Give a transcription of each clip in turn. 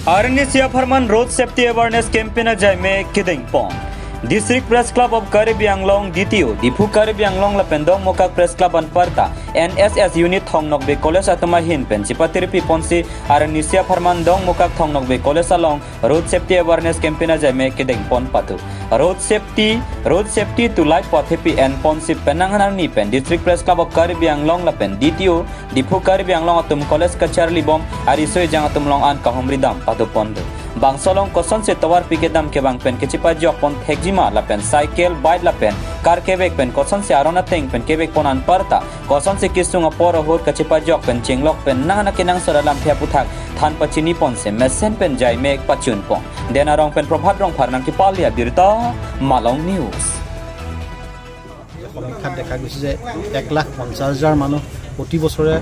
Arnisia Farman Road Safety Awareness Campaign Jaime Kiding Pong. District Press Club of Karibi Anglong DTO, Dipu Karibi Anglong La Pendong Mokak Press Club and Parta, NSS Unit Thongnok Be College Atama Hin Pen, Chipatiripi Ponsi, Arnisia Farman Dong Mokak Thongnok Be College along Road Safety Awareness Campaign Jaime Kiding Pon Patu. Road safety to life Pothipi and Ponsi Penangan Nipen, District Press Club of Karibi Anglong La Pen, DTO, Dipu Karibi Anglong Atum College Kacharli Bom, Arisoy Jang Atum Long and Kahumridam, Patu Pondo. Bangsolong koson se tawar pikedam ke bang pen kecipa jok pon hekjima la pen cycle bike la pen car kebek pen koson se arona teng pen kebek ponan parta koson se kisung apor hot kecipa jok pen chenglok pen nang kinang sodalam phia puthak than pachini pon se mesen pen jai mek pachun pon denarong pen probhat rong pharnang ki palia birta malong news সমীক্ষাত দেখা গৈছে যে 1,50,000 মানুহ প্ৰতি বছৰে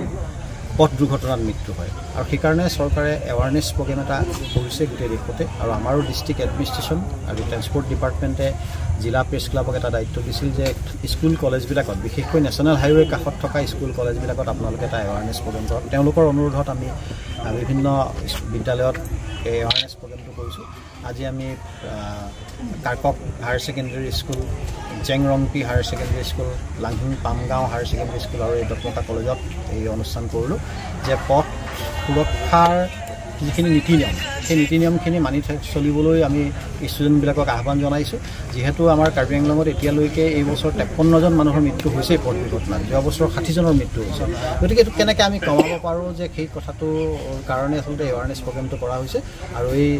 পথ দুৰ্ঘটনাত মৃত্যু হয় আৰু সেই কাৰণে চৰকাৰে এৱাৰনেছ প্ৰগ্ৰাম এটা কৰিছে গোটেই দেশতে আৰু আমাৰো ডিস্ট্ৰিক্ট এডমিনিষ্ট্ৰেশ্যন আৰু ট্ৰান্সপোৰ্ট ডিপাৰ্টমেণ্টে জিলা প্ৰেছ ক্লাবক এটা দায়িত্ব দিছিল যে স্কুল কলেজবিলাকত বিশেষকৈ নেশ্যনেল হাইৱে কাষত থকা স্কুল কলেজবিলাকত আপোনালোকে এটা এৱাৰনেছ প্ৰগ্ৰাম কৰক তেওঁলোকৰ অনুৰোধত আমি বিভিন্ন বিদ্যালয়ত এই এৱাৰনেছ প্ৰগ্ৰামটো কৰিছোঁ আজি আমি Karkok higher secondary school Jengrongpi higher secondary school Langhung Pamgaon higher secondary school আৰু এই দত্ততা কলেজত এই অনুষ্ঠান কৰিলোঁ যে পথ সুৰক্ষাৰ যিখিনি নীতি নিয়ম সেই নীতি নিয়মখিনি মানি চলিবলৈ আমি ষ্টুডেণ্টবিলাকক আহ্বান জনাইছোঁ যিহেতু আমাৰ কাৰ্বি আংলঙত এতিয়ালৈকে এই বছৰ 53জন মানুহৰ মৃত্যু হৈছে পথ দুৰ্ঘটনাত যোৱা বছৰ 60জনৰ মৃত্যু হৈছে গতিকে এইটো কেনেকৈ আমি কমাব পাৰোঁ যে সেই কথাটোৰ কাৰণে আচলতে এৱাৰনেছ প্ৰগ্ৰামটো কৰা হৈছে আৰু এই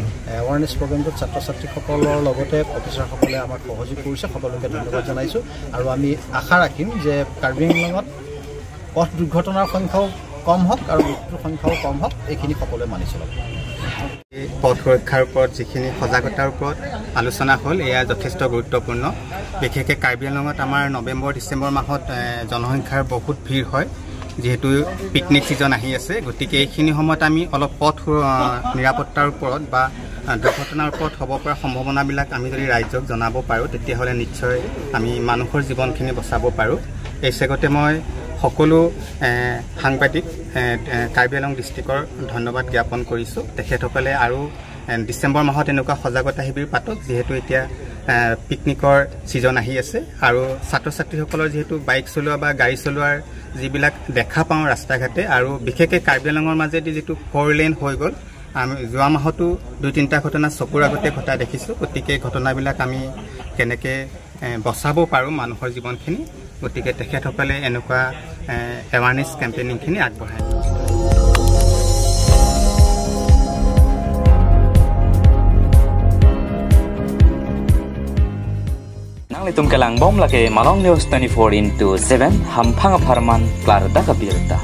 এৱাৰনেছ প্ৰগ্ৰামটোত ছাত্ৰ ছাত্ৰীসকলৰ লগতে প্ৰফেচাৰসকলে আমাক সহযোগ কৰিছে সকলোকে ধন্যবাদ জনাইছোঁ আৰু আমি আশা ৰাখিম যে কাৰ্বি আংলঙত পথ দুৰ্ঘটনাৰ সংখ্যাও কম হওক আৰু মৃত্যুৰ সংখ্যাও কম হওক এইখিনি সকলোৱে মানি চলক পথ সুৰক্ষাৰ ওপৰত যিখিনি সজাগতাৰ ওপৰত আলোচনা হ'ল এয়া যথেষ্ট গুৰুত্বপূৰ্ণ বিশেষকৈ কাৰ্বি আংলঙত আমাৰ নৱেম্বৰ ডিচেম্বৰ মাহত জনসংখ্যাৰ বহুত ভিৰ হয় যেহেতু পিকনিক সিজন আহি আছে গতিকে এইখিনি সময়ত আমি অলপ পথ নিৰাপত্তাৰ ওপৰত বা দুৰ্ঘটনাৰ ওপৰত হ'ব পৰা সম্ভাৱনাবিলাক আমি যদি ৰাইজক জনাব পাৰোঁ তেতিয়াহ'লে নিশ্চয় আমি মানুহৰ জীৱনখিনি বচাব পাৰোঁ এই চেগতে মই সকলো সাংবাদিক কাৰ্বি আংলং ডিষ্ট্ৰিক্টৰ ধন্যবাদ জ্ঞাপন কৰিছোঁ তেখেতসকলে আৰু ডিচেম্বৰ মাহত এনেকুৱা সজাগতা শিবিৰ পাতক যিহেতু এতিয়া পিকনিকৰ ছিজন আহি আছে আৰু ছাত্ৰ ছাত্ৰীসকলৰ যিহেতু বাইক চলোৱা বা গাড়ী চলোৱাৰ যিবিলাক দেখা পাওঁ ৰাস্তা ঘাটে আৰু বিশেষকৈ কাৰ্বি আংলঙৰ মাজেদি যিটো 4 লেন হৈ গ'ল আমি যোৱা মাহতো 2-3টা ঘটনা চকুৰ আগতে ঘটা দেখিছোঁ গতিকে ঘটনাবিলাক আমি কেনেকৈ বচাব পাৰোঁ মানুহৰ জীৱনখিনি গতিকে তেখেতসকলে এনেকুৱা এৱাৰনেছ কেম্পেইনিংখিনি আগবঢ়ায় Nang kelang bom lagi Malong News 24/7 Hampang Farman Klarda Kabirta.